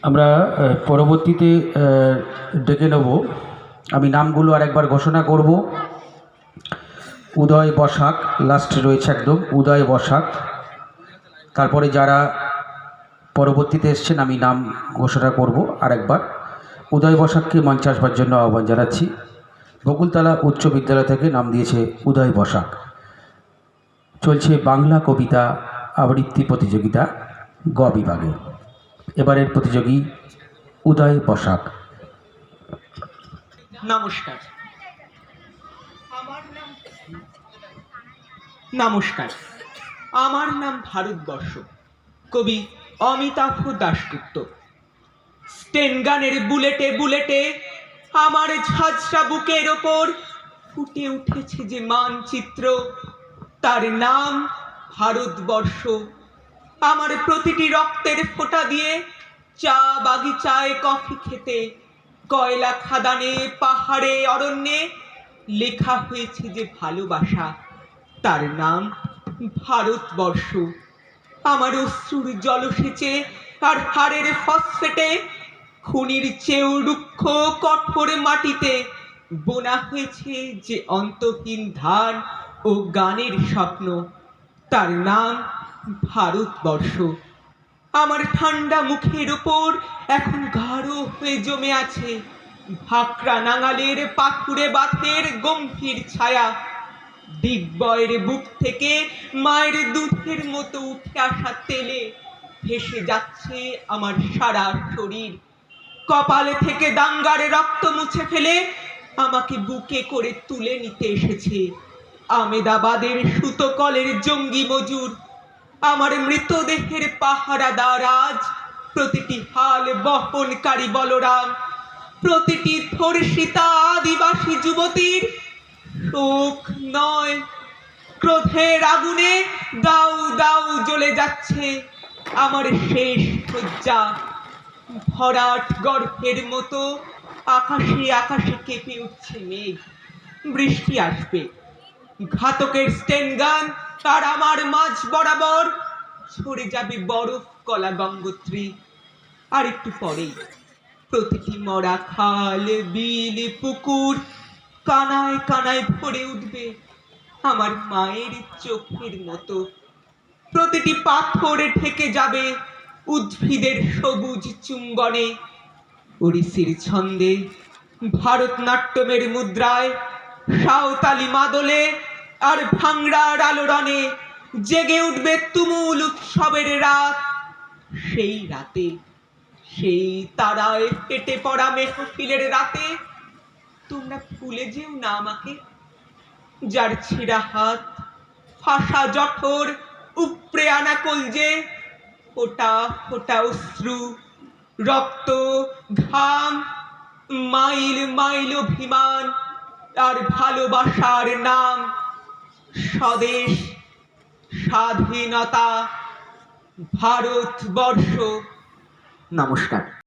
আমরা পরবর্তীতে ডেকে নেব। আমি নামগুলো আরেকবার ঘোষণা করব। উদয় বসাক লাস্টে রয়েছে, একদম উদয় বসাক। তারপরে যারা পরবর্তীতে এসছেন আমি নাম ঘোষণা করব আরেকবার। উদয় বসাককে মঞ্চে আসবার জন্য আহ্বান জানাচ্ছি। বকুলতলা উচ্চ বিদ্যালয় থেকে নাম দিয়েছে উদয় বসাক। চলছে বাংলা কবিতা আবৃত্তি প্রতিযোগিতা গ বিভাগে। এবারের প্রতিযোগী উদয় বসাক। নমস্কার। নমস্কার, আমার নাম ভারতবর্ষ। কবি অমিতাভ দাশগুপ্ত। স্টেনগানের বুলেটে বুলেটে আমার ঝাঁঝরা বুকের ওপর ফুটে উঠেছে যে মানচিত্র, তার নাম ভারতবর্ষ। আমার প্রতিটি রক্তের ফোঁটা দিয়ে চা বাগিচায় কফি খেতে, কয়লা খাদানে, পাহাড়ে, অরণ্যে লেখা হয়েছে যে ভালোবাসা, তার নাম ভারতবর্ষ। আমার অশ্রুর জলসেচে আর হাড়ের ফসফেটে খুনির চেয়েও রুক্ষ কঠোর মাটিতে বোনা হয়েছে যে অন্তহীন ধান ও গানের স্বপ্ন, তার নাম ভারতবর্ষ। আমার ঠান্ডা মুখের ওপর এখন গাঢ় হয়ে জমে আছে ভাকরা নাঙালের পাথুরে বাথের গম্ভীর ছায়া। দিগ্বয়ের বুক থেকে মায়ের দুধের মতো উঠে আসা তেলে ভেসে যাচ্ছে আমার সারা শরীর। কপালে থেকে দাঙ্গার রক্ত মুছে ফেলে আমাকে বুকে করে তুলে নিতে এসেছে আমেদাবাদের সুতোকলের জঙ্গি মজুর। আমার মৃতদেহের পাহারাদার আজ প্রতিটি হাল বহনকারী বলরাম, প্রতিটি ধর্ষিতা আদিবাসী যুবতীর শোক নয়, ক্রোধের আগুনে দাউ দাউ জ্বলে যাচ্ছে আমার শেষ শয্যা। ভরাট গর্ভের মতো আকাশে আকাশে কেঁপে উঠছে মেঘ। বৃষ্টি আসবে। ঘাতকের স্টেনগান আর আমার মাঝ বরাবর ছড়ে যাবে বরফ কলা গঙ্গোত্রী। আর একটু পরেই প্রতিটি মরা খাল, বিল, পুকুর কানায় কানায় ভরে উঠবে আমার মায়ের চোখের মতো। প্রতিটি পাথরে ঠেকে যাবে উদ্ভিদের সবুজ চুম্বনে। ওড়িশির ছন্দে, ভারতনাট্যমের মুদ্রায়, সাঁওতালি মাদলে আর ভাংড়ার আলোড়নে জেগে উঠবে তুমুল উৎসবের রাত। সেই রাতে, সেই তারায় ফেটে পড়া মেহফিলের রাতে তোমরা ভুলে যেও না আমাকে, যার ছেঁড়া হাত, ফাঁসা জঠর, উপড়ে আনা কলজে, ফোঁটা ফোঁটা অশ্রু, রক্ত, ঘাম, মাইল মাইল অভিমান আর ভালোবাসার নাম স্বদেশ, স্বাধীনতা, ভারতবর্ষ। নমস্কার।